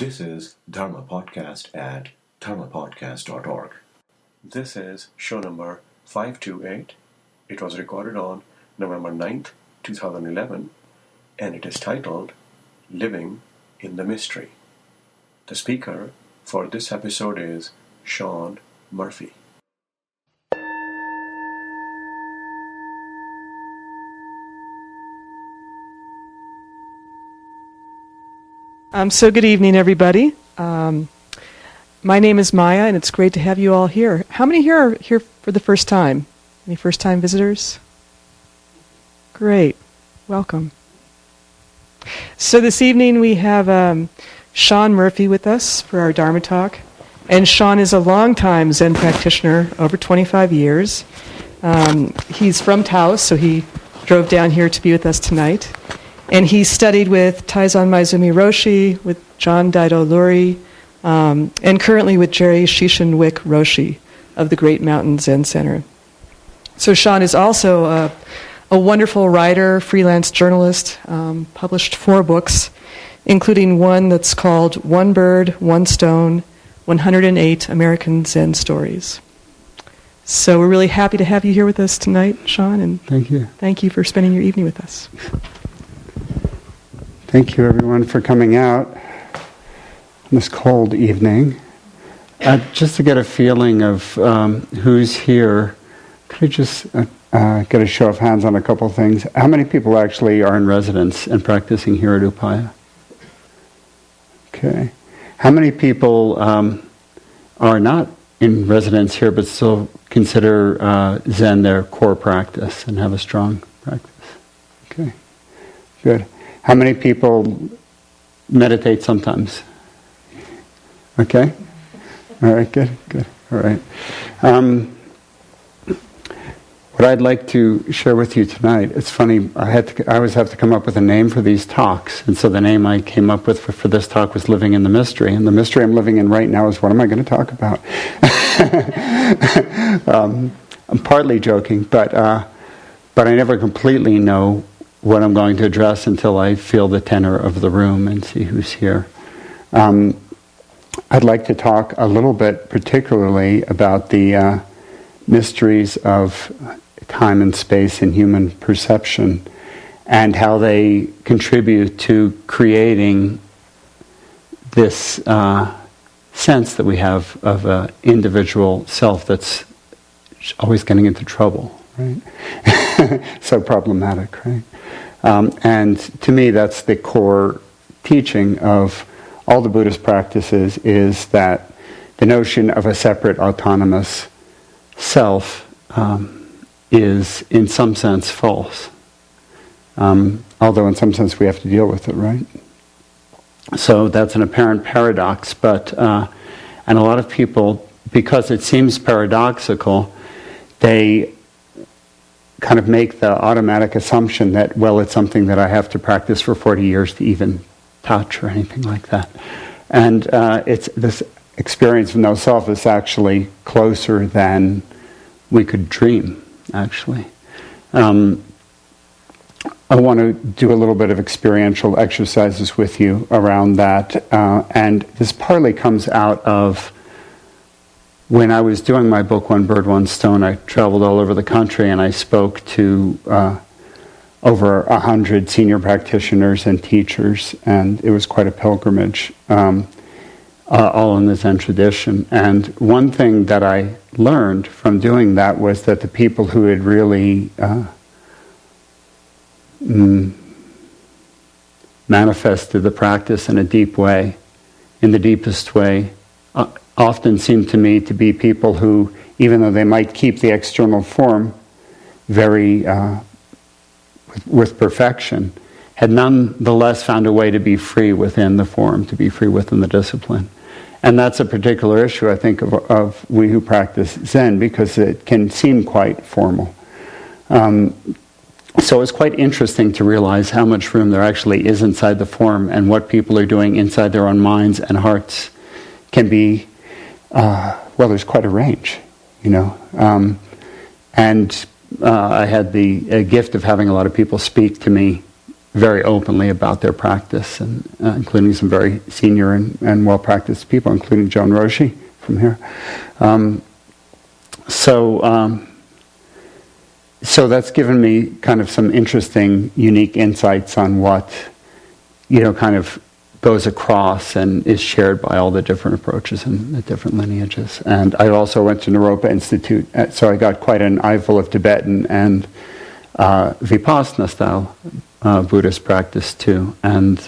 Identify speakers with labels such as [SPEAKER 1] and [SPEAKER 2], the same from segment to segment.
[SPEAKER 1] This is Dharma Podcast at dharmapodcast.org. This is show number 528. It was recorded on November 9th, 2011, and it is titled Living in the Mystery. The speaker for this episode is Sean Murphy.
[SPEAKER 2] So good evening, everybody. My name is Maya, and it's great to have you all here. How many here are here for the first time? Any first-time visitors? Great. Welcome. So this evening we have Sean Murphy with us for our Dharma talk. And Sean is a long-time Zen practitioner, over 25 years. He's from Taos, so he drove down here to be with us tonight. And he studied with Taizan Maizumi Roshi, with John Daido Luri, and currently with Jerry Shishin-Wick Roshi of the Great Mountain Zen Center. So Sean is also a wonderful writer, freelance journalist, published 4 books, including one that's called One Bird, One Stone, 108 American Zen Stories. So we're really happy to have you here with us tonight, Sean, and
[SPEAKER 3] thank you.
[SPEAKER 2] Thank you for spending your evening with us.
[SPEAKER 3] Thank you, everyone, for coming out on this cold evening. Just to get a feeling of who's here, could I just get a show of hands on a couple of things? How many people actually are in residence and practicing here at Upaya? Okay. How many people are not in residence here but still consider Zen their core practice and have a strong practice? Okay, good. How many people meditate sometimes? Okay? All right, good. All right. What I'd like to share with you tonight, it's funny, I always have to come up with a name for these talks, and so the name I came up with for this talk was Living in the Mystery, and the mystery I'm living in right now is what am I going to talk about? I'm partly joking, but I never completely know what I'm going to address until I feel the tenor of the room and see who's here. I'd like to talk a little bit particularly about the mysteries of time and space in human perception and how they contribute to creating this sense that we have of an individual self that's always getting into trouble, right? So problematic, right? And to me, that's the core teaching of all the Buddhist practices, is that the notion of a separate autonomous self is in some sense false. Although in some sense we have to deal with it, right? So that's an apparent paradox, but and a lot of people, because it seems paradoxical, they kind of make the automatic assumption that, well, it's something that I have to practice for 40 years to even touch or anything like that. And it's this experience of no self is actually closer than we could dream, actually. I want to do a little bit of experiential exercises with you around that, and this partly comes out of when I was doing my book, One Bird, One Stone. I traveled all over the country and I spoke to over 100 senior practitioners and teachers, and it was quite a pilgrimage, all in the Zen tradition. And one thing that I learned from doing that was that the people who had really manifested the practice in a deep way, in the deepest way, often seem to me to be people who, even though they might keep the external form very with perfection, had nonetheless found a way to be free within the form, to be free within the discipline. And that's a particular issue, I think, of we who practice Zen, because it can seem quite formal. So it's quite interesting to realize how much room there actually is inside the form, and what people are doing inside their own minds and hearts can be, well, there's quite a range, you know. And I had the gift of having a lot of people speak to me very openly about their practice, and including some very senior and well-practiced people, including Joan Roshi from here. So that's given me kind of some interesting, unique insights on what, kind of goes across and is shared by all the different approaches and the different lineages. And I also went to Naropa Institute, so I got quite an eyeful of Tibetan and Vipassana style Buddhist practice too. And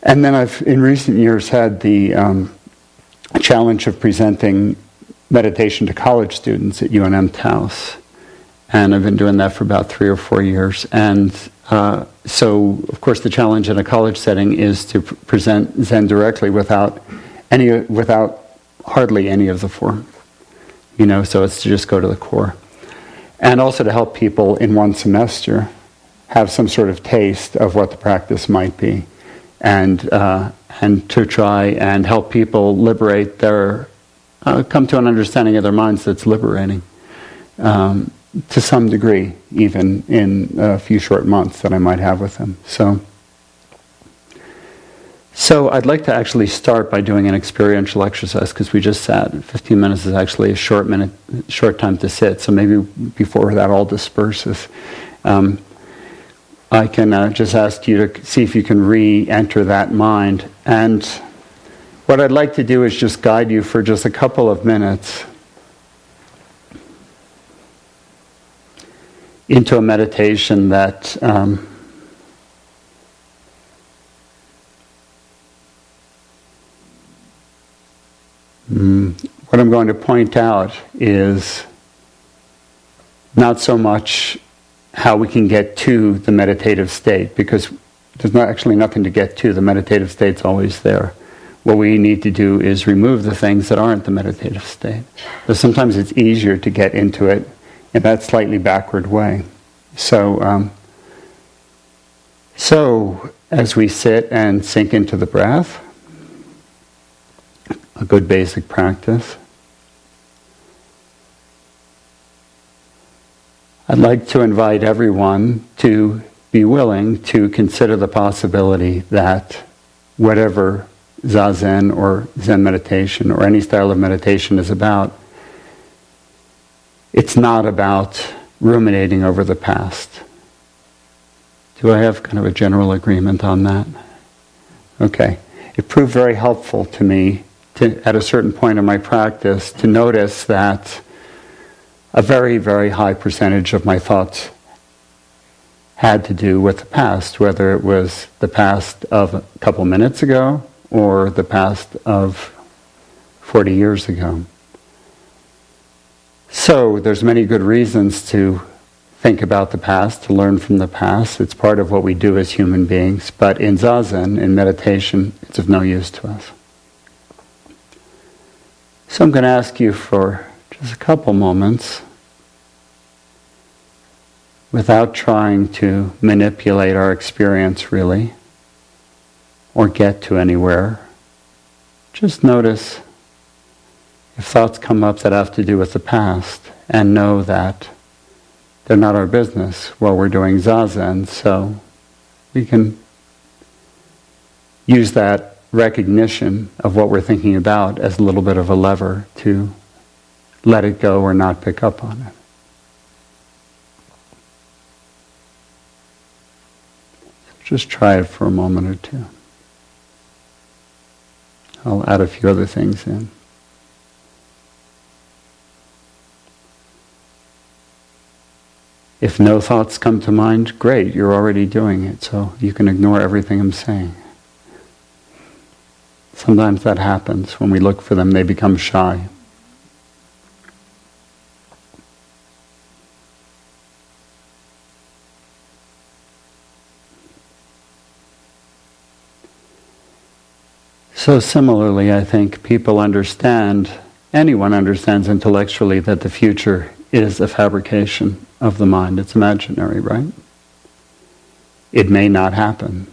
[SPEAKER 3] then I've in recent years had the challenge of presenting meditation to college students at UNM Taos. And I've been doing that for about 3 or 4 years. And so, of course, the challenge in a college setting is to present Zen directly without hardly any of the form. So it's to just go to the core. And also to help people in one semester have some sort of taste of what the practice might be. And to try and help people liberate come to an understanding of their minds that's liberating. To some degree, even in a few short months that I might have with them. So I'd like to actually start by doing an experiential exercise, because we just sat. 15 minutes is actually a short time to sit, so maybe before that all disperses, I can just ask you to see if you can re-enter that mind. And what I'd like to do is just guide you for just a couple of minutes into a meditation that what I'm going to point out is not so much how we can get to the meditative state, because there's actually nothing to get to. The meditative state's always there. What we need to do is remove the things that aren't the meditative state. But sometimes it's easier to get into it in that slightly backward way. So as we sit and sink into the breath, a good basic practice, I'd like to invite everyone to be willing to consider the possibility that whatever Zazen or Zen meditation or any style of meditation is about, it's not about ruminating over the past. Do I have kind of a general agreement on that? Okay. It proved very helpful to me at a certain point in my practice to notice that a very, very high percentage of my thoughts had to do with the past, whether it was the past of a couple minutes ago or the past of 40 years ago. So there's many good reasons to think about the past, to learn from the past. It's part of what we do as human beings. But in Zazen, in meditation, it's of no use to us. So I'm going to ask you for just a couple moments, without trying to manipulate our experience really, or get to anywhere. Just notice if thoughts come up that have to do with the past, and know that they're not our business while we're doing Zazen, so we can use that recognition of what we're thinking about as a little bit of a lever to let it go or not pick up on it. Just try it for a moment or two. I'll add a few other things in. If no thoughts come to mind, great, you're already doing it, so you can ignore everything I'm saying. Sometimes that happens. When we look for them, they become shy. So similarly, I think people understand, anyone understands intellectually that the future is a fabrication of the mind. It's imaginary, right? It may not happen.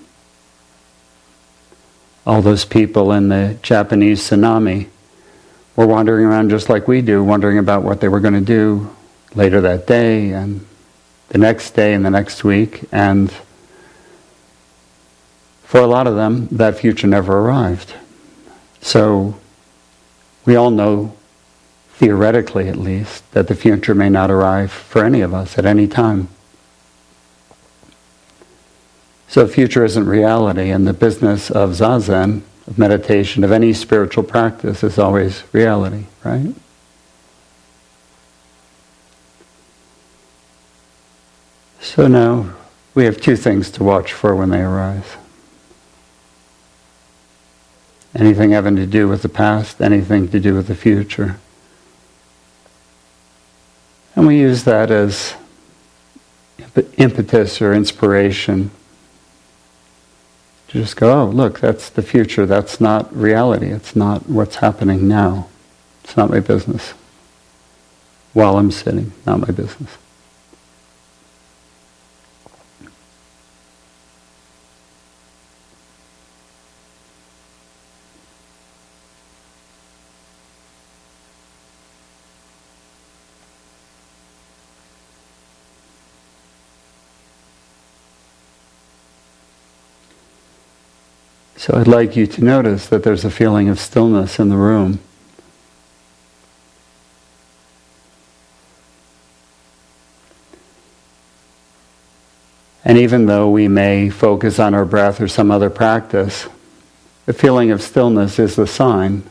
[SPEAKER 3] All those people in the Japanese tsunami were wandering around just like we do, wondering about what they were going to do later that day and the next day and the next week. And For a lot of them, that future never arrived. So we all know, theoretically at least, that the future may not arrive for any of us at any time. So the future isn't reality, and the business of zazen, of meditation, of any spiritual practice is always reality, right? So now we have two things to watch for when they arise. Anything having to do with the past, anything to do with the future. And we use that as impetus or inspiration to just go, oh, look, that's the future. That's not reality. It's not what's happening now. It's not my business. While I'm sitting, not my business. So I'd like you to notice that there's a feeling of stillness in the room. And even though we may focus on our breath or some other practice, the feeling of stillness is the sign.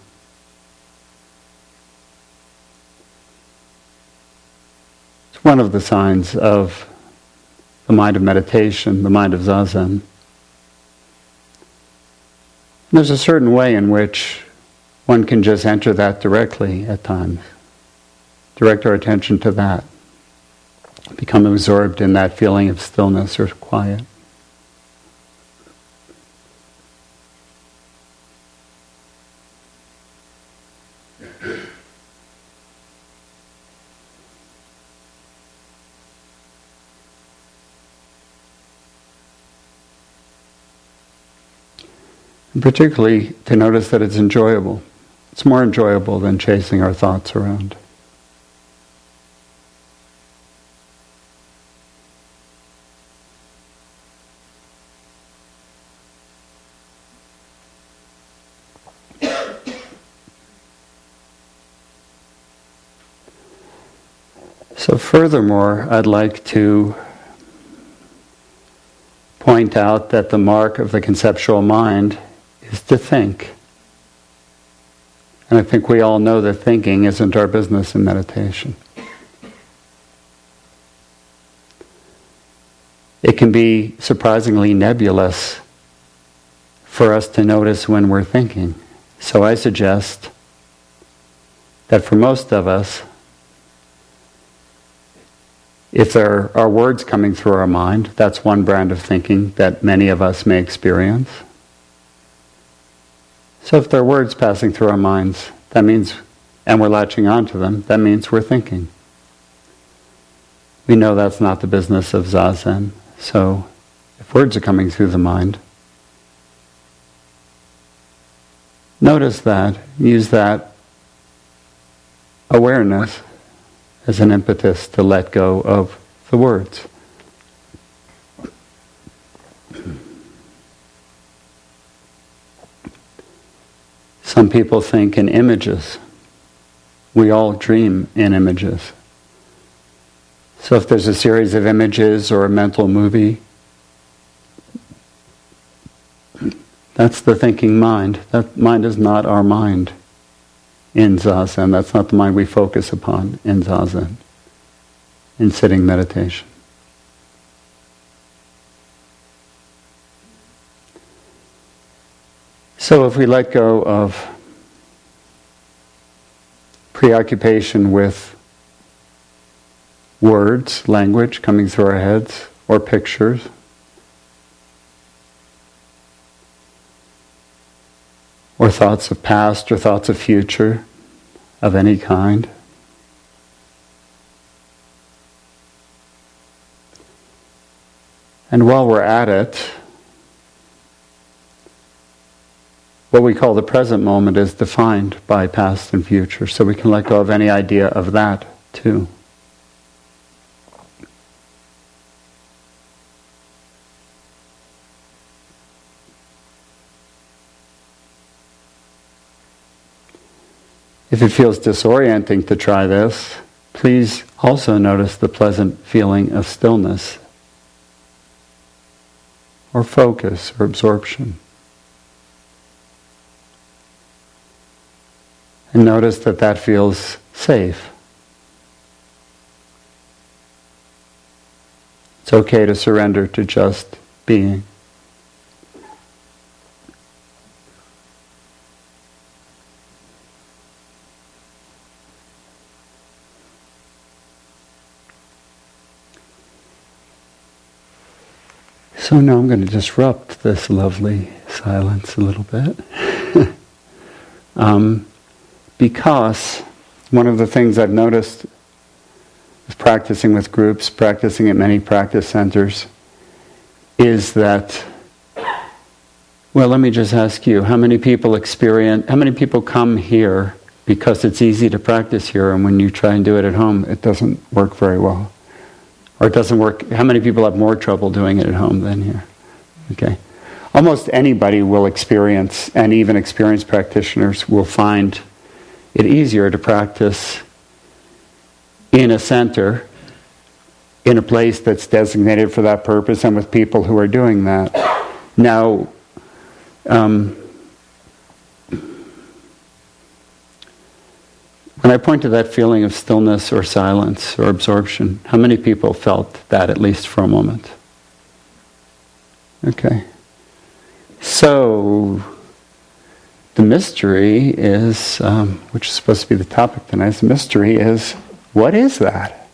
[SPEAKER 3] It's one of the signs of the mind of meditation, the mind of zazen. There's a certain way in which one can just enter that directly at times. Direct our attention to that. Become absorbed in that feeling of stillness or quiet. And particularly to notice that it's enjoyable. It's more enjoyable than chasing our thoughts around. So furthermore, I'd like to point out that the mark of the conceptual mind is to think. And I think we all know that thinking isn't our business in meditation. It can be surprisingly nebulous for us to notice when we're thinking. So I suggest that for most of us, if there are words coming through our mind, that's one brand of thinking that many of us may experience. So if there are words passing through our minds, that means, and we're latching onto them, that means we're thinking. We know that's not the business of zazen. So if words are coming through the mind, notice that, use that awareness as an impetus to let go of the words. Some people think in images. We all dream in images. So if there's a series of images or a mental movie, that's the thinking mind. That mind is not our mind in zazen. That's not the mind we focus upon in zazen, in sitting meditation. So if we let go of preoccupation with words, language coming through our heads, or pictures, or thoughts of past or thoughts of future of any kind, and while we're at it, what we call the present moment is defined by past and future, so we can let go of any idea of that too. If it feels disorienting to try this, please also notice the pleasant feeling of stillness, or focus, or absorption. And notice that that feels safe. It's okay to surrender to just being. So now I'm going to disrupt this lovely silence a little bit. Because one of the things I've noticed with practicing with groups, practicing at many practice centers, is that, well, let me just ask you, how many people come here because it's easy to practice here, and when you try and do it at home, it doesn't work very well? Or it doesn't work, how many people have more trouble doing it at home than here? Okay. Almost anybody will experience, and even experienced practitioners will find it easier to practice in a center, in a place that's designated for that purpose, and with people who are doing that. Now, when I point to that feeling of stillness or silence or absorption, how many people felt that at least for a moment? Okay. So, the mystery is, which is supposed to be the topic tonight, the mystery is, what is that?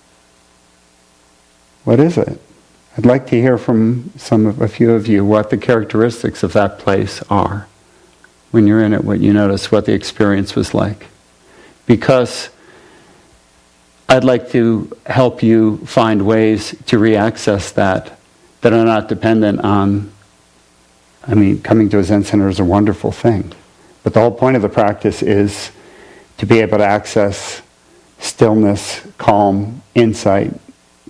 [SPEAKER 3] What is it? I'd like to hear from a few of you what the characteristics of that place are. When you're in it, what you notice, what the experience was like. Because I'd like to help you find ways to reaccess that are not dependent on, coming to a Zen center is a wonderful thing. But the whole point of the practice is to be able to access stillness, calm, insight,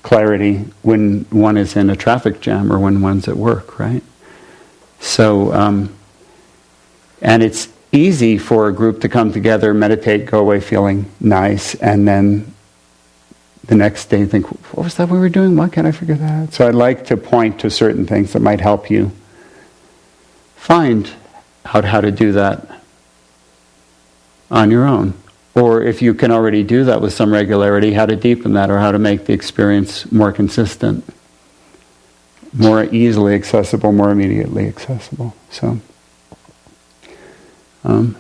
[SPEAKER 3] clarity when one is in a traffic jam or when one's at work, right? So, and it's easy for a group to come together, meditate, go away feeling nice, and then the next day think, what was that we were doing? Why can't I figure that out? So I'd like to point to certain things that might help you find out how to do that on your own. Or if you can already do that with some regularity, how to deepen that, or how to make the experience more consistent, more easily accessible, more immediately accessible. So,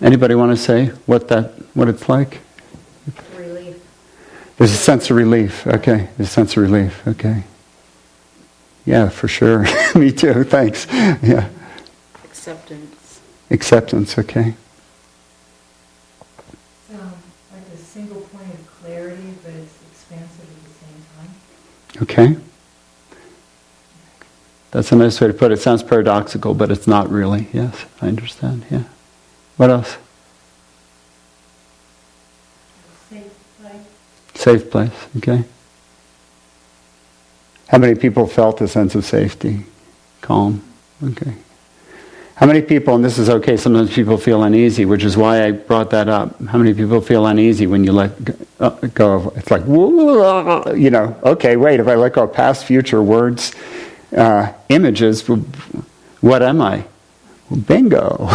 [SPEAKER 3] anybody want to say what it's like?
[SPEAKER 4] Relief.
[SPEAKER 3] There's a sense of relief. Okay, there's a sense of relief. Okay. Yeah, for sure. Me too. Thanks. Yeah.
[SPEAKER 4] Acceptance.
[SPEAKER 3] Acceptance. Okay.
[SPEAKER 5] Like a single point of clarity, but it's expansive at the same time.
[SPEAKER 3] Okay. That's a nice way to put it. It sounds paradoxical, but it's not really. Yes, I understand. Yeah. What else?
[SPEAKER 5] Safe place.
[SPEAKER 3] Safe place. Okay. How many people felt a sense of safety? Calm. Okay. How many people, and this is okay, sometimes people feel uneasy, which is why I brought that up. How many people feel uneasy when you let go of, it's like, okay, wait, if I let go of past, future words, images, what am I? Well, bingo.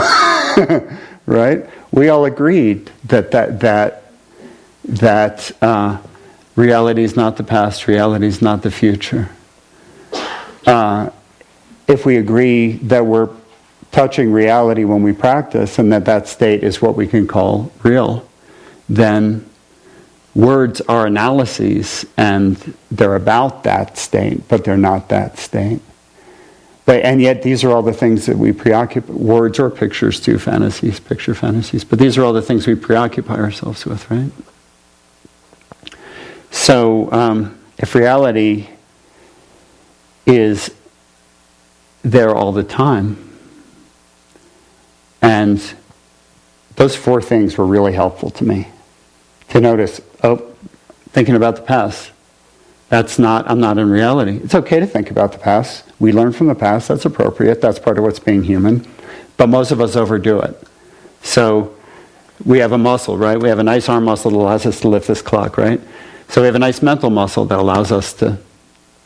[SPEAKER 3] Right? We all agreed that reality is not the past, reality is not the future. If we agree that we're touching reality when we practice, and that state is what we can call real, then words are analyses, and they're about that state, but they're not that state. And yet these are all the things that we preoccupy, words or pictures too, fantasies, picture fantasies, but these are all the things we preoccupy ourselves with, right? So if reality is there all the time, and those four things were really helpful to me. To notice, thinking about the past. I'm not in reality. It's okay to think about the past. We learn from the past, that's appropriate, that's part of what's being human. But most of us overdo it. So We have a muscle, right? We have a nice arm muscle that allows us to lift this clock, right? So we have a nice mental muscle that allows us to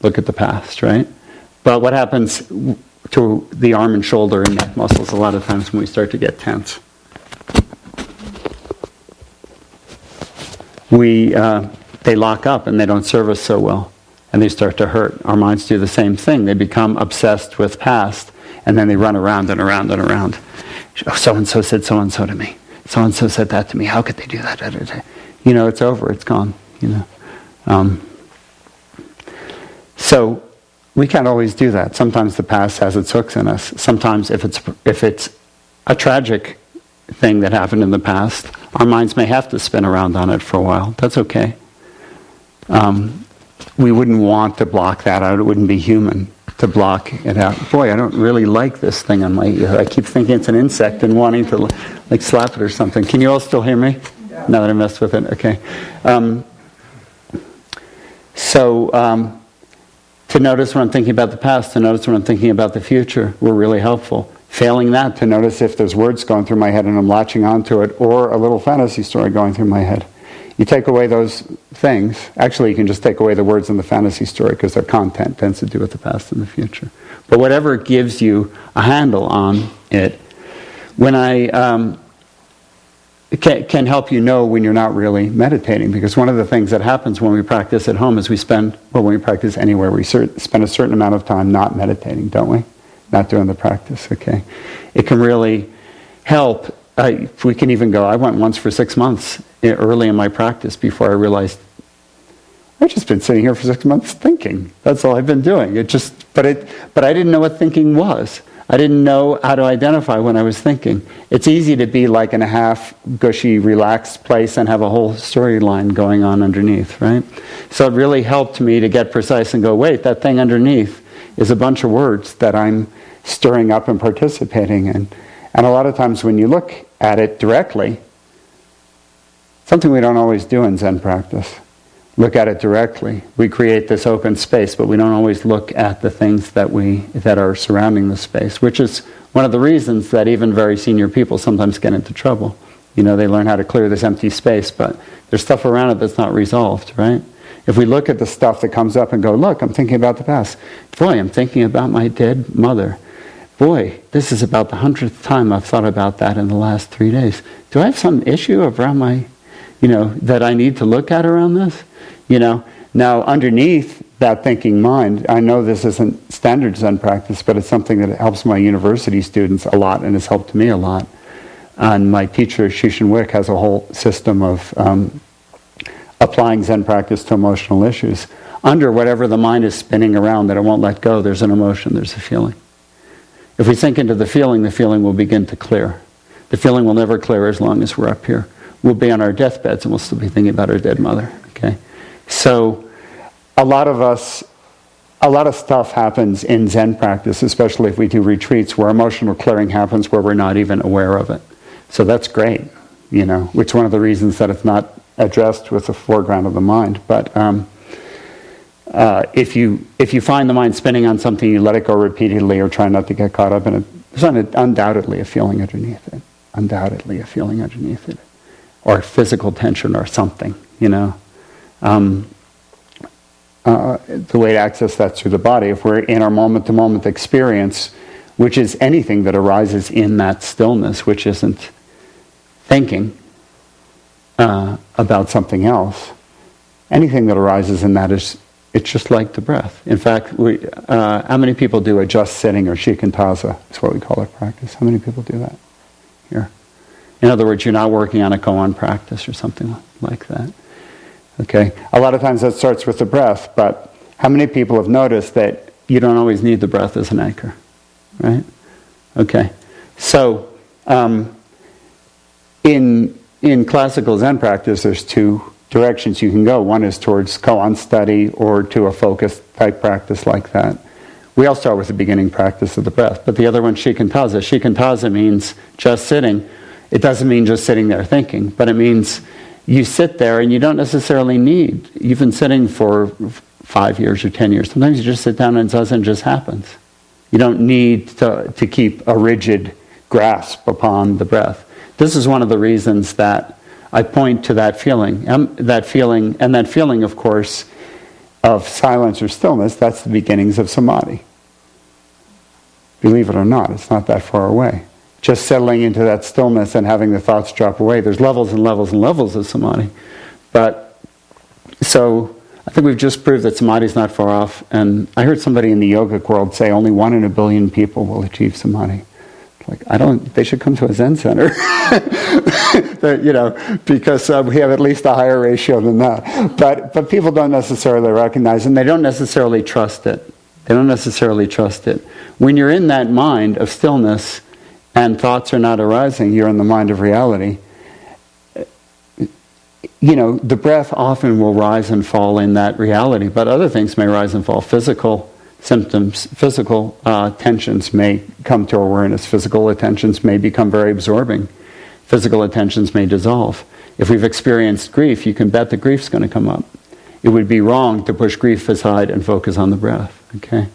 [SPEAKER 3] look at the past, right? But what happens to the arm and shoulder and neck muscles a lot of times when we start to get tense? They lock up and they don't serve us so well. And they start to hurt. Our minds do the same thing. They become obsessed with past, and then they run around and around and around. Oh, so-and-so said so-and-so to me. So-and-so said that to me. How could they do that? You know, it's over. It's gone. You know. So we can't always do that. Sometimes the past has its hooks in us. Sometimes if it's a tragic thing that happened in the past, our minds may have to spin around on it for a while. That's okay. We wouldn't want to block that out. It wouldn't be human to block it out. Boy, I don't really like this thing on my ear. I keep thinking it's an insect and wanting to like slap it or something. Can you all still hear me? Yeah. Now that I messed with it, okay. To notice when I'm thinking about the past, to notice when I'm thinking about the future, were really helpful. Failing that, to notice if there's words going through my head and I'm latching onto it, or a little fantasy story going through my head. You take away those things. Actually, you can just take away the words in the fantasy story because their content tends to do with the past and the future. But whatever gives you a handle on it, when can help you know when you're not really meditating. Because one of the things that happens when we practice at home is when we practice anywhere, we spend a certain amount of time not meditating, don't we? Not doing the practice, okay? It can really help. We can even go, I went once for 6 months early in my practice before I realized I've just been sitting here for 6 months thinking. That's all I've been doing. But I didn't know what thinking was. I didn't know how to identify when I was thinking. It's easy to be like in a half gushy, relaxed place and have a whole storyline going on underneath, right? So it really helped me to get precise and go, wait, that thing underneath is a bunch of words that I'm stirring up and participating in. And a lot of times when you look at it directly, something we don't always do in Zen practice, look at it directly. We create this open space, but we don't always look at the things that are surrounding the space, which is one of the reasons that even very senior people sometimes get into trouble. You know, they learn how to clear this empty space, but there's stuff around it that's not resolved, right? If we look at the stuff that comes up and go, look, I'm thinking about the past. Boy, I'm thinking about my dead mother. Boy, this is about the 100th time I've thought about that in the last 3 days. Do I have some issue around that I need to look at around this? Now underneath that thinking mind, I know this isn't standard Zen practice, but it's something that helps my university students a lot and has helped me a lot. And my teacher, Shishin Wick, has a whole system of applying Zen practice to emotional issues. Under whatever the mind is spinning around that it won't let go, there's an emotion, there's a feeling. If we sink into the feeling will begin to clear. The feeling will never clear as long as we're up here. We'll be on our deathbeds and we'll still be thinking about our dead mother. Okay, so a lot of stuff happens in Zen practice, especially if we do retreats, where emotional clearing happens where we're not even aware of it. So that's great, which is one of the reasons that it's not addressed with the foreground of the mind. But if you find the mind spinning on something, you let it go repeatedly or try not to get caught up in it, there's undoubtedly a feeling underneath it. Undoubtedly a feeling underneath it. Or physical tension or something, The way to access that's through the body. If we're in our moment-to-moment experience, which is anything that arises in that stillness, which isn't thinking about something else, anything that arises in that it's just like the breath. In fact, how many people do a just sitting or shikantaza? It's what we call it practice. How many people do that here? In other words, you're not working on a koan practice or something like that. Okay? A lot of times that starts with the breath, but how many people have noticed that you don't always need the breath as an anchor? Right? Okay. So, in classical Zen practice, there's two directions you can go. One is towards koan study or to a focused type practice like that. We all start with the beginning practice of the breath, but the other one, shikantaza. Shikantaza means just sitting. It doesn't mean just sitting there thinking, but it means you sit there and you don't necessarily need, you've been sitting for 5 years or 10 years. Sometimes you just sit down and zazen just happens. You don't need to keep a rigid grasp upon the breath. This is one of the reasons that I point to that feeling, that feeling, of course, of silence or stillness. That's the beginnings of samadhi. Believe it or not, it's not that far away. Just settling into that stillness and having the thoughts drop away. There's levels and levels and levels of samadhi. But, so, I think we've just proved that samadhi is not far off. And I heard somebody in the yogic world say only 1 in a billion people will achieve samadhi. Like, they should come to a Zen center. Because we have at least a higher ratio than that. But people don't necessarily recognize it, and they don't necessarily trust it. When you're in that mind of stillness and thoughts are not arising, you're in the mind of reality. The breath often will rise and fall in that reality, but other things may rise and fall. Physical symptoms, physical tensions may come to awareness. Physical attentions may become very absorbing. Physical attentions may dissolve. If we've experienced grief, you can bet the grief's going to come up. It would be wrong to push grief aside and focus on the breath. Okay,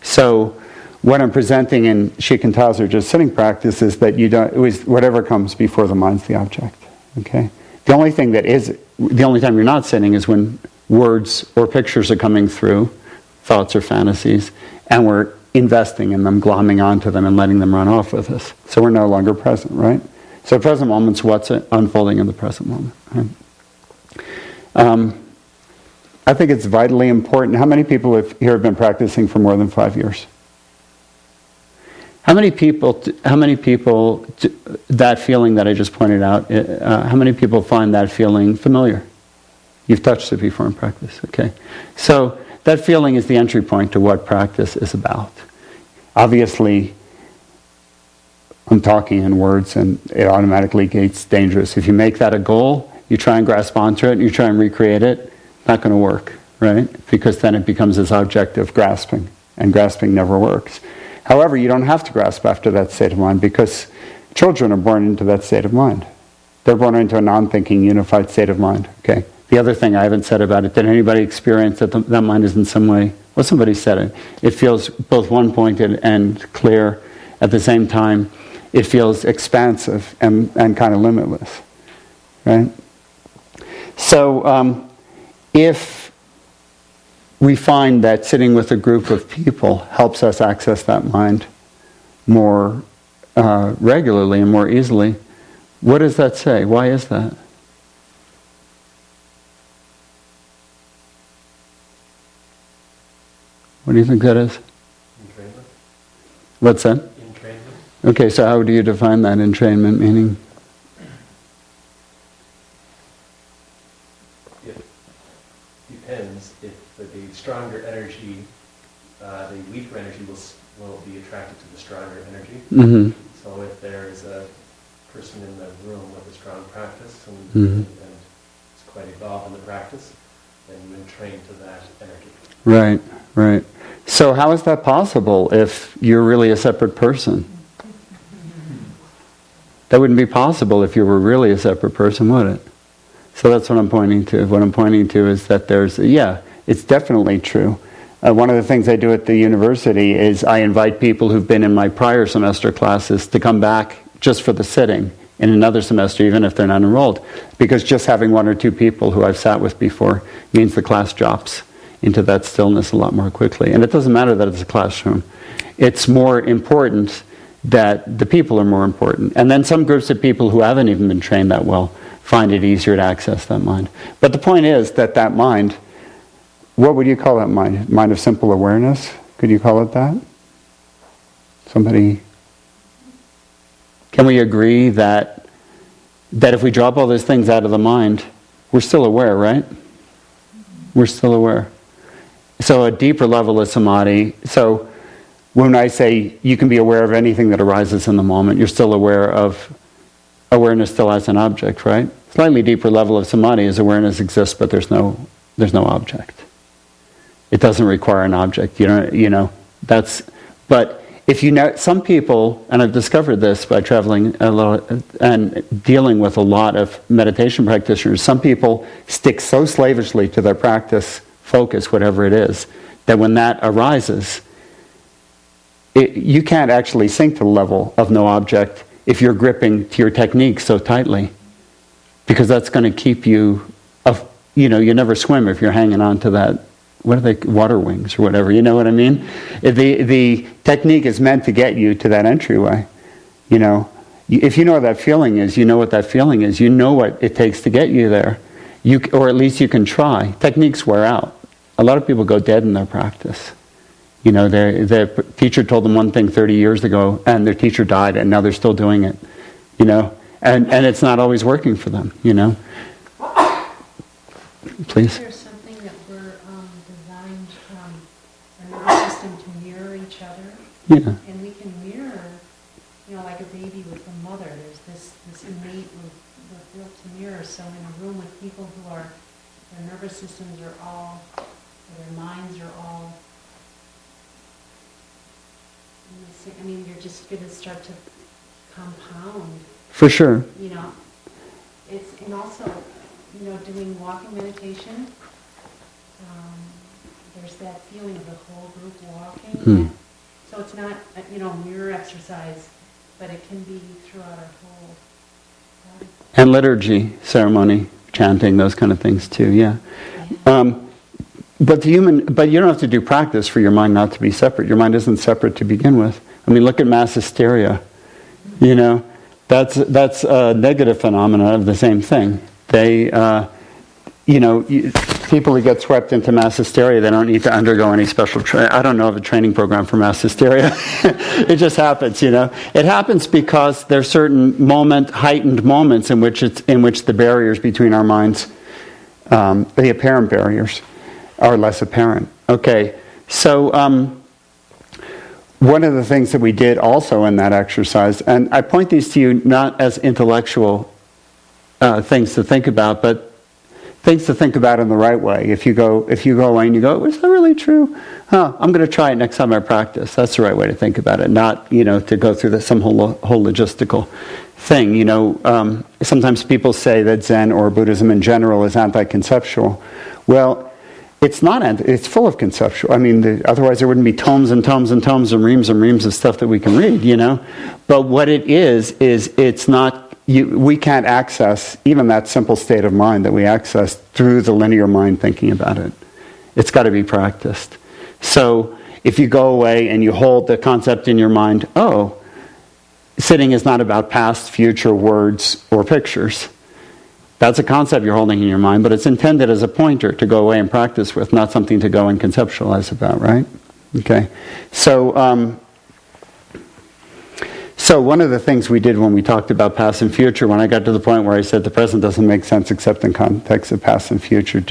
[SPEAKER 3] so what I'm presenting in shikantaza, or just sitting practice, is that whatever comes before the mind's the object. Okay, the only time you're not sitting is when words or pictures are coming through, thoughts or fantasies, and we're investing in them, glomming onto them, and letting them run off with us. So we're no longer present, right? So present moment's what's unfolding in the present moment. Right? I think it's vitally important. How many people here have been practicing for more than 5 years? How many people, that feeling that I just pointed out, how many people find that feeling familiar? You've touched it before in practice, okay? So that feeling is the entry point to what practice is about. Obviously, I'm talking in words and it automatically gets dangerous. If you make that a goal, you try and grasp onto it, and you try and recreate it, not going to work, right? Because then it becomes this object of grasping, and grasping never works. However, you don't have to grasp after that state of mind, because children are born into that state of mind. They're born into a non-thinking, unified state of mind, okay? The other thing I haven't said about it, did anybody experience that that mind is in some way, well, somebody said it, it feels both one-pointed and clear at the same time. It feels expansive and kind of limitless, right? So, if we find that sitting with a group of people helps us access that mind more regularly and more easily, what does that say? Why is that? What do you think that is?
[SPEAKER 1] Entrainment.
[SPEAKER 3] What's that?
[SPEAKER 1] Entrainment.
[SPEAKER 3] Okay, so how do you define that entrainment meaning?
[SPEAKER 1] Depends. If the stronger energy, the weaker energy will be attracted to the stronger energy.
[SPEAKER 3] Mm-hmm.
[SPEAKER 1] So if there's a person in the room with a strong practice and is quite involved in the practice, then you entrain to that energy.
[SPEAKER 3] Right, right. So how is that possible if you're really a separate person? That wouldn't be possible if you were really a separate person, would it? So that's what I'm pointing to. What I'm pointing to is that it's definitely true. One of the things I do at the university is I invite people who've been in my prior semester classes to come back just for the sitting in another semester, even if they're not enrolled. Because just having 1 or 2 people who I've sat with before means the class drops into that stillness a lot more quickly. And it doesn't matter that it's a classroom. It's more important that the people are more important. And then some groups of people who haven't even been trained that well find it easier to access that mind. But the point is that mind, what would you call that mind? Mind of simple awareness? Could you call it that? Somebody? Can we agree that if we drop all those things out of the mind, we're still aware, right? We're still aware. So a deeper level of samadhi. So when I say you can be aware of anything that arises in the moment, you're still aware of awareness still as an object, right? Slightly deeper level of samadhi is awareness exists, but there's no object. It doesn't require an object. But if you know, some people, and I've discovered this by traveling a lot and dealing with a lot of meditation practitioners, some people stick so slavishly to their practice, focus, whatever it is, that when that arises, you can't actually sink to the level of no object if you're gripping to your technique so tightly, because that's going to keep you, you never swim if you're hanging on to that, what are they, water wings or whatever, you know what I mean? The technique is meant to get you to that entryway, If you know what that feeling is, you know what that feeling is, you know what it takes to get you there, or at least you can try. Techniques wear out. A lot of people go dead in their practice. Their teacher told them one thing 30 years ago, and their teacher died, and now they're still doing it, and it's not always working for them, Please.
[SPEAKER 4] There's something that we're designed our nervous system to mirror each other,
[SPEAKER 3] Yeah.
[SPEAKER 4] and we can mirror, like a baby with a mother. There's this innate, we're built to mirror. So in a room with people who are, their nervous systems are all, or their minds are all, you're just going to start to compound.
[SPEAKER 3] For sure.
[SPEAKER 4] And also, doing walking meditation, there's that feeling of the whole group walking. So it's not, mirror exercise, but it can be throughout our whole body.
[SPEAKER 3] And liturgy, ceremony, chanting, those kind of things too, yeah. But you don't have to do practice for your mind not to be separate. Your mind isn't separate to begin with. Look at mass hysteria. That's a negative phenomena of the same thing. They, people who get swept into mass hysteria, they don't need to undergo any special training. I don't know of a training program for mass hysteria. It just happens, It happens because there's certain heightened moments in which the barriers between our minds, the apparent barriers, are less apparent. Okay, so one of the things that we did also in that exercise, and I point these to you not as intellectual things to think about, but things to think about in the right way. If you go away and you go, is that really true? I'm going to try it next time I practice. That's the right way to think about it, not to go through some whole logistical thing. Sometimes people say that Zen or Buddhism in general is anti-conceptual. Well, it's not. It's full of conceptual. Otherwise there wouldn't be tomes and tomes and tomes and reams of stuff that we can read. But what it is it's not. We can't access even that simple state of mind that we access through the linear mind thinking about it. It's got to be practiced. So if you go away and you hold the concept in your mind, sitting is not about past, future, words, or pictures. That's a concept you're holding in your mind, but it's intended as a pointer to go away and practice with, not something to go and conceptualize about, right? Okay. So one of the things we did when we talked about past and future, when I got to the point where I said the present doesn't make sense except in context of past and future,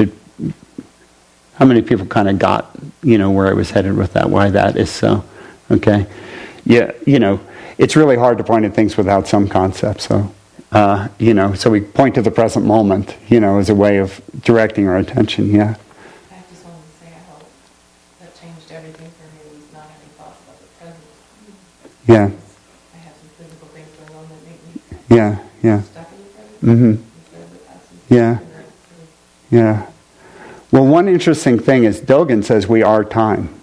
[SPEAKER 3] how many people kind of got, where I was headed with that, why that is so? Okay. Yeah, it's really hard to point at things without some concept, so we point to the present moment, as a way of directing our attention, yeah.
[SPEAKER 6] I just wanted to say how that changed everything for me, was not having thoughts about the present.
[SPEAKER 3] Yeah.
[SPEAKER 6] I have some physical things going on that make me stuck in the present instead of the past.
[SPEAKER 3] Yeah. Yeah. Well, one interesting thing is Dogen says we are time.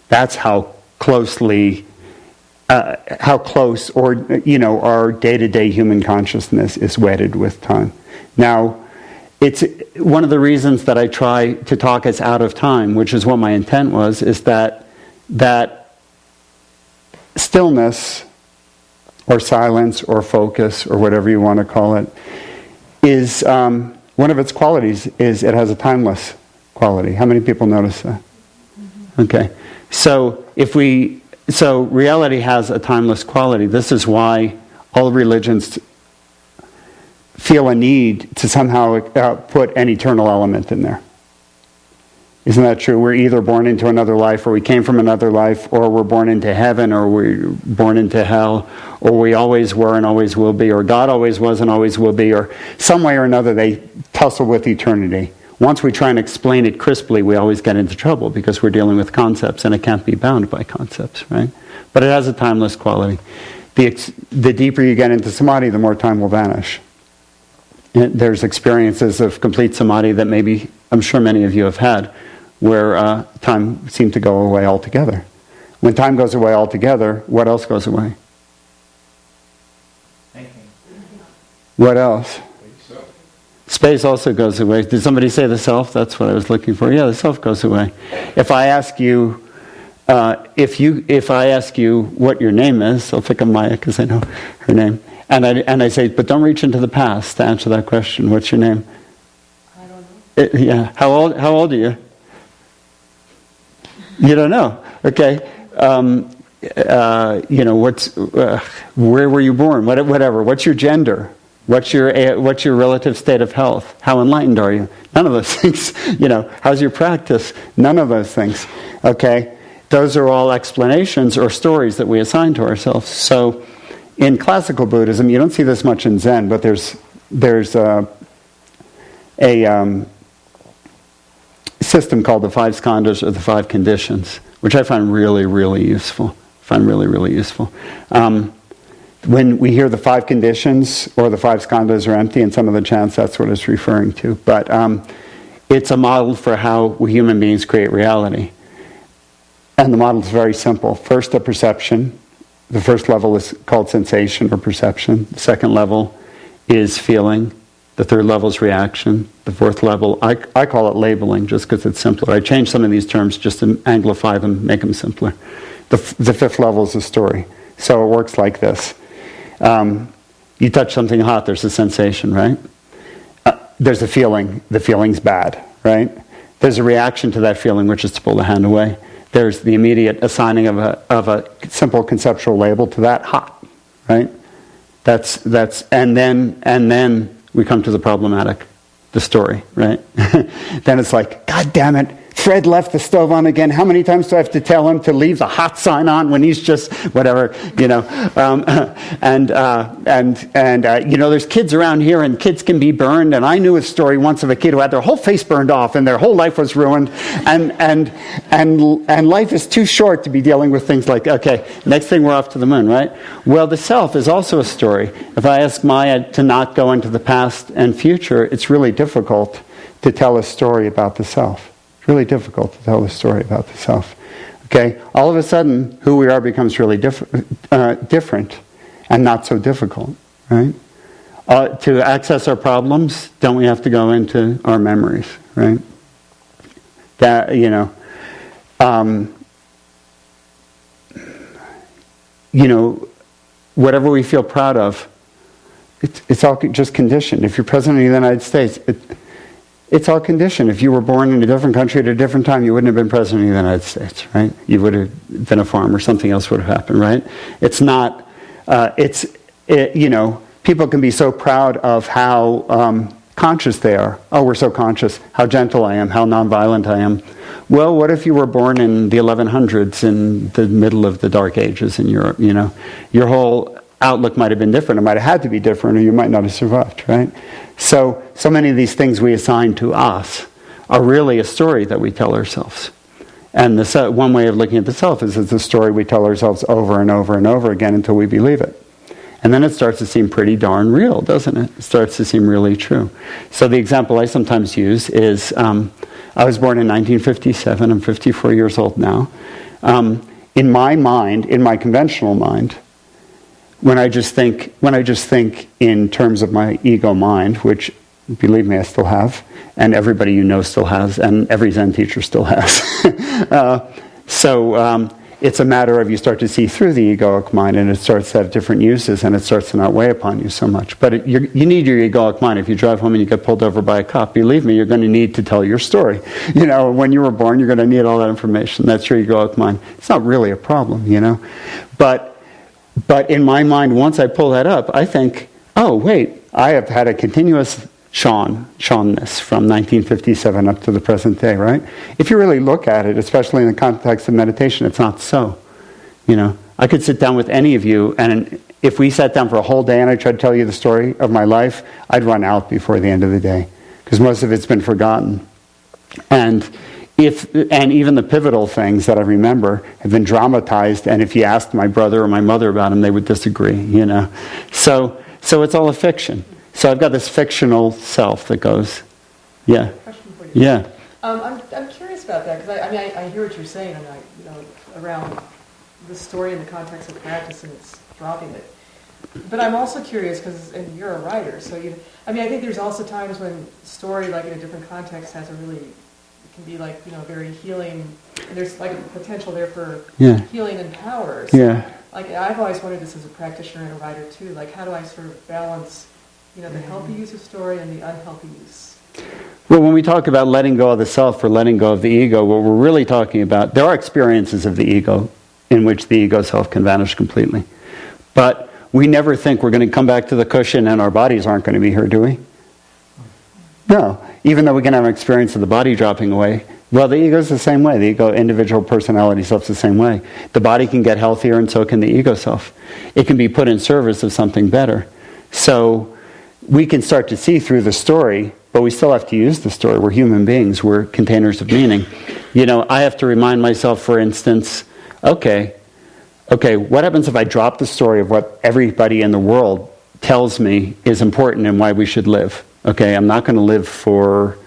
[SPEAKER 3] That's how close our day-to-day human consciousness is wedded with time. Now, it's one of the reasons that I try to talk as out of time, which is what my intent was, is that stillness or silence or focus or whatever you want to call it is one of its qualities is it has a timeless quality. How many people notice that? Okay. So reality has a timeless quality. This is why all religions feel a need to somehow put an eternal element in there. Isn't that true? We're either born into another life, or we came from another life, or we're born into heaven, or we're born into hell, or we always were and always will be, or God always was and always will be, or some way or another they tussle with eternity. Once we try and explain it crisply, we always get into trouble because we're dealing with concepts and it can't be bound by concepts, right? But it has a timeless quality. The deeper you get into samadhi, the more time will vanish. There's experiences of complete samadhi that maybe, I'm sure many of you have had, where time seemed to go away altogether. When time goes away altogether, what else goes away? What else? Space also goes away. Did somebody say the self? That's what I was looking for. Yeah, the self goes away. If I ask you, if I ask you what your name is, I'll pick up Maya because I know her name, and I say, but don't reach into the past to answer that question. What's your name?
[SPEAKER 6] I don't know.
[SPEAKER 3] Yeah. How old are you? You don't know. Okay. Where were you born? Whatever. What's your gender? What's your relative state of health? How enlightened are you? None of those things. How's your practice? None of those things. Okay, those are all explanations or stories that we assign to ourselves. So, in classical Buddhism, you don't see this much in Zen, but there's a system called the 5 skandhas or the 5 conditions, which I find really, really useful. When we hear the 5 conditions or the 5 skandhas are empty in some of the chants, that's what it's referring to. But it's a model for how we human beings create reality. And the model is very simple. First, a perception. The first level is called sensation or perception. The second level is feeling. The third level is reaction. The fourth level, I call it labeling just because it's simpler. I change some of these terms just to anglify them, make them simpler. The fifth level is a story. So it works like this. You touch something hot, there's a sensation, right? There's a feeling. The feeling's bad, right? There's a reaction to that feeling, which is to pull the hand away. There's the immediate assigning of a simple conceptual label to that, hot, right? And then we come to the problematic, the story, right? Then it's like, God damn it, Fred left the stove on again. How many times do I have to tell him to leave the hot sign on when he's just whatever, there's kids around here and kids can be burned. And I knew a story once of a kid who had their whole face burned off and their whole life was ruined. And life is too short to be dealing with things like, okay, next thing we're off to the moon, right? Well, the self is also a story. If I ask Maya to not go into the past and future, it's really difficult to tell a story about the self. Really difficult to tell the story about the self. Okay, all of a sudden, who we are becomes really different and not so difficult, right? To access our problems, don't we have to go into our memories, right? That whatever we feel proud of, it's all just conditioned. If you're president of the United States, it's all conditioned. If you were born in a different country at a different time, you wouldn't have been president of the United States, right? You would have been a farmer. Something else would have happened, right? It's not. People can be so proud of how conscious they are. Oh, we're so conscious. How gentle I am. How nonviolent I am. Well, what if you were born in the 1100s in the middle of the Dark Ages in Europe? Your whole outlook might have been different. It might have had to be different, or you might not have survived, right? So many of these things we assign to us are really a story that we tell ourselves. And one way of looking at the self is it's a story we tell ourselves over and over and over again until we believe it. And then it starts to seem pretty darn real, doesn't it? It starts to seem really true. So the example I sometimes use is, I was born in 1957. I'm 54 years old now. In my mind, in my conventional mind, when I just think in terms of my ego mind, which, believe me, I still have, and everybody you know still has, and every Zen teacher still has. It's a matter of you start to see through the egoic mind, and it starts to have different uses, and it starts to not weigh upon you so much. But you need your egoic mind. If you drive home and you get pulled over by a cop, believe me, you're going to need to tell your story. When you were born, you're going to need all that information. That's your egoic mind. It's not really a problem, But in my mind, once I pull that up, I think, oh, wait, I have had a continuous Sean-ness from 1957 up to the present day, right? If you really look at it, especially in the context of meditation, it's not so. I could sit down with any of you, and if we sat down for a whole day and I tried to tell you the story of my life, I'd run out before the end of the day, because most of it's been forgotten. And even the pivotal things that I remember have been dramatized, and if you asked my brother or my mother about them, they would disagree, So it's all a fiction. So I've got this fictional self that goes, yeah.
[SPEAKER 6] Question for you.
[SPEAKER 3] Yeah.
[SPEAKER 6] I'm curious about that, because I hear what you're saying, and around the story in the context of practice, and it's dropping it.
[SPEAKER 2] But I'm also curious and you're a writer, so I think there's also times when story, like in a different context, has a really, it can be like, very healing, and there's like a potential there for healing and power. So,
[SPEAKER 3] Yeah.
[SPEAKER 2] like, I've always wondered this as a practitioner and a writer too, like how do I sort of balance, the healthy use of story and the unhealthy use?
[SPEAKER 3] Well, when we talk about letting go of the self or letting go of the ego, what we're really talking about, there are experiences of the ego in which the ego self can vanish completely. But we never think we're going to come back to the cushion and our bodies aren't going to be here, do we? No. Even though we can have an experience of the body dropping away, well, the ego is the same way. The ego, individual personality self's the same way. The body can get healthier and so can the ego self. It can be put in service of something better. So we can start to see through the story, but we still have to use the story. We're human beings. We're containers of meaning. I have to remind myself, for instance, okay, what happens if I drop the story of what everybody in the world tells me is important and why we should live? Okay, I'm not going to live for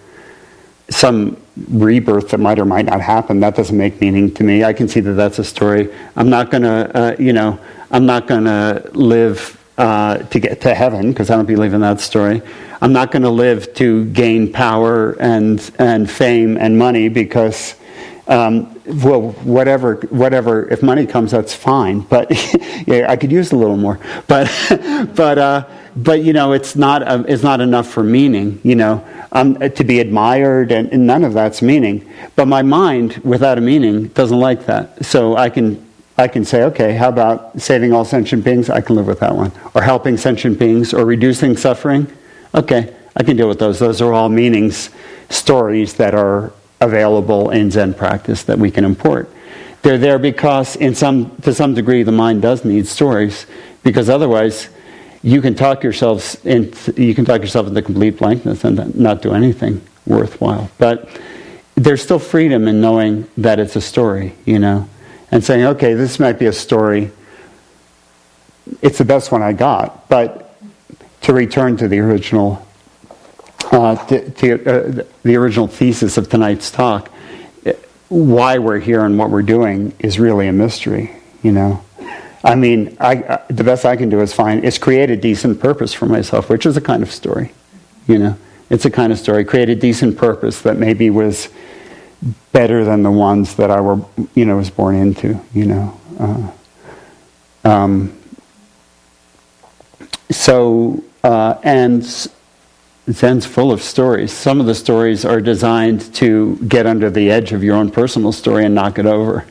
[SPEAKER 3] some rebirth that might or might not happen. That doesn't make meaning to me. I can see that that's a story. I'm not going to, I'm not going to live to get to heaven because I don't believe in that story. I'm not going to live to gain power and fame and money because, whatever. If money comes, that's fine. But yeah, I could use a little more. But it's not enough for meaning. To be admired and none of that's meaning. But my mind, without a meaning, doesn't like that. So I can say, okay, how about saving all sentient beings? I can live with that one. Or helping sentient beings, or reducing suffering. Okay, I can deal with those. Those are all meanings, stories that are available in Zen practice that we can import. They're there because, to some degree, the mind does need stories, because otherwise, you can talk yourself into complete blankness and not do anything worthwhile. But there's still freedom in knowing that it's a story, and saying, okay, this might be a story. It's the best one I got, but to return to the original. The original thesis of tonight's talk, why we're here and what we're doing is really a mystery, the best I can do is create a decent purpose for myself, which is a kind of story, It's a kind of story. Create a decent purpose that maybe was better than the ones that I was born into, and Zen's full of stories. Some of the stories are designed to get under the edge of your own personal story and knock it over,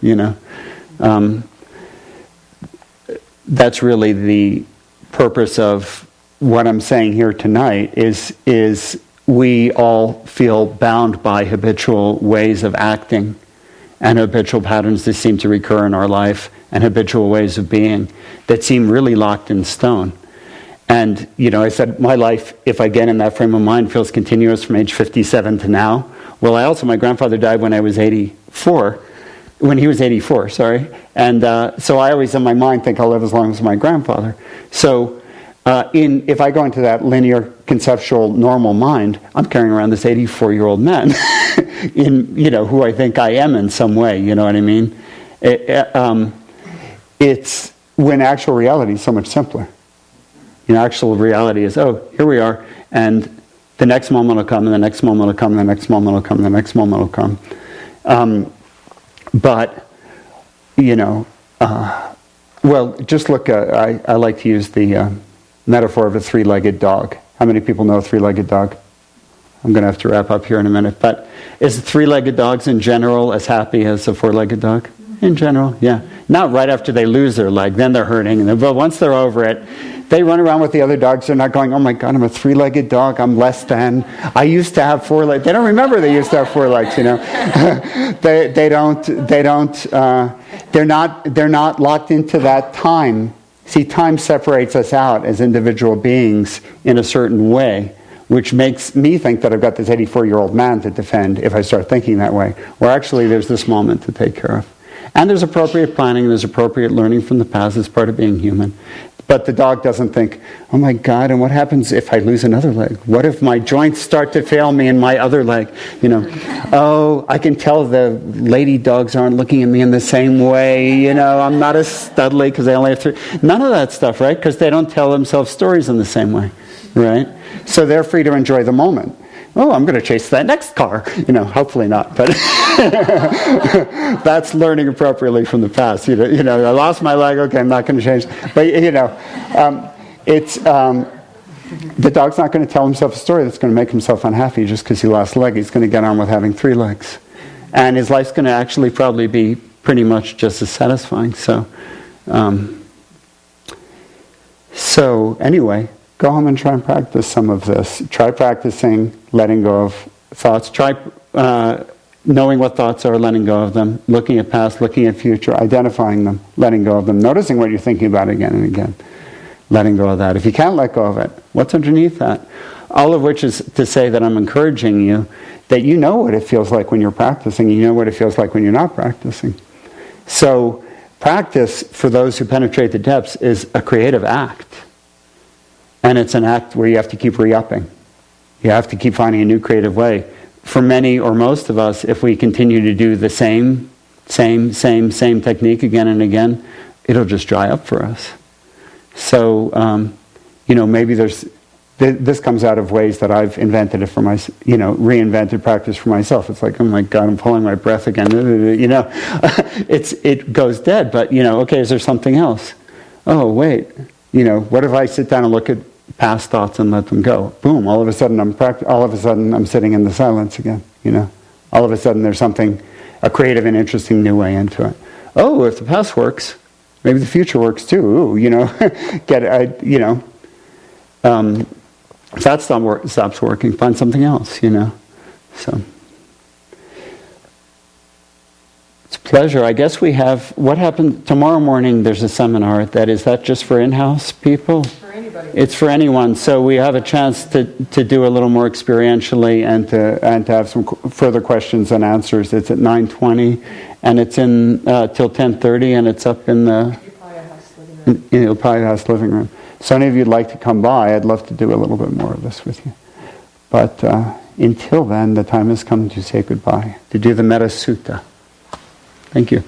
[SPEAKER 3] That's really the purpose of what I'm saying here tonight is we all feel bound by habitual ways of acting and habitual patterns that seem to recur in our life and habitual ways of being that seem really locked in stone. And, I said, my life, if I get in that frame of mind, feels continuous from age 57 to now. Well, my grandfather died when I was 84, when he was 84, sorry. And so I always, in my mind, think I'll live as long as my grandfather. So if I go into that linear, conceptual, normal mind, I'm carrying around this 84-year-old man, who I think I am in some way, you know what I mean? It's when actual reality is so much simpler. Actual reality is, here we are, and the next moment will come, and the next moment will come, and the next moment will come, and the next moment will come. Just look, I like to use the metaphor of a three-legged dog. How many people know a three-legged dog? I'm going to have to wrap up here in a minute, but is three-legged dogs in general as happy as a four-legged dog? In general, yeah. Not right after they lose their leg, then they're hurting, but once they're over it, they run around with the other dogs. They're not going, oh my God, I'm a three-legged dog. I'm less than. I used to have four legs. They don't remember they used to have four legs. They're not locked into that time. See, time separates us out as individual beings in a certain way, which makes me think that I've got this 84-year-old man to defend if I start thinking that way. Where actually there's this moment to take care of. And there's appropriate planning, there's appropriate learning from the past as part of being human. But the dog doesn't think, oh my God, and what happens if I lose another leg? What if my joints start to fail me in my other leg? Oh, I can tell the lady dogs aren't looking at me in the same way. I'm not as studly because they only have 3. None of that stuff, right? Because they don't tell themselves stories in the same way, right? So they're free to enjoy the moment. Oh, I'm going to chase that next car. Hopefully not, but that's learning appropriately from the past. I lost my leg. Okay, I'm not going to change. But it's the dog's not going to tell himself a story that's going to make himself unhappy just because he lost a leg. He's going to get on with having 3 legs, and his life's going to actually probably be pretty much just as satisfying. So anyway. Go home and try and practice some of this. Try practicing letting go of thoughts. Try knowing what thoughts are, letting go of them. Looking at past, looking at future, identifying them, letting go of them. Noticing what you're thinking about again and again. Letting go of that. If you can't let go of it, what's underneath that? All of which is to say that I'm encouraging you that you know what it feels like when you're practicing. You know what it feels like when you're not practicing. So practice, for those who penetrate the depths, is a creative act. And it's an act where you have to keep re-upping. You have to keep finding a new creative way. For many or most of us, if we continue to do the same technique again and again, it'll just dry up for us. So, maybe this comes out of ways that I've invented it for reinvented practice for myself. It's like, oh my God, I'm pulling my breath again. It goes dead. But, okay, is there something else? Oh, wait. What if I sit down and look at past thoughts and let them go? Boom! All of a sudden I'm sitting in the silence again. All of a sudden there's a creative and interesting new way into it. Oh, if the past works, maybe the future works too. Ooh, if that stops working, find something else. So. It's a pleasure. I guess we have, what happened, tomorrow morning there's a seminar. Is that just for in-house people?
[SPEAKER 6] For anybody.
[SPEAKER 3] It's for anyone. So we have a chance to do a little more experientially and to have some further questions and answers. It's at 9:20 and it's in till 10:30 and it's up in the Upaya House living room. So any of you'd like to come by, I'd love to do a little bit more of this with you. But until then, the time has come to say goodbye, to do the Metta Sutta. Thank you.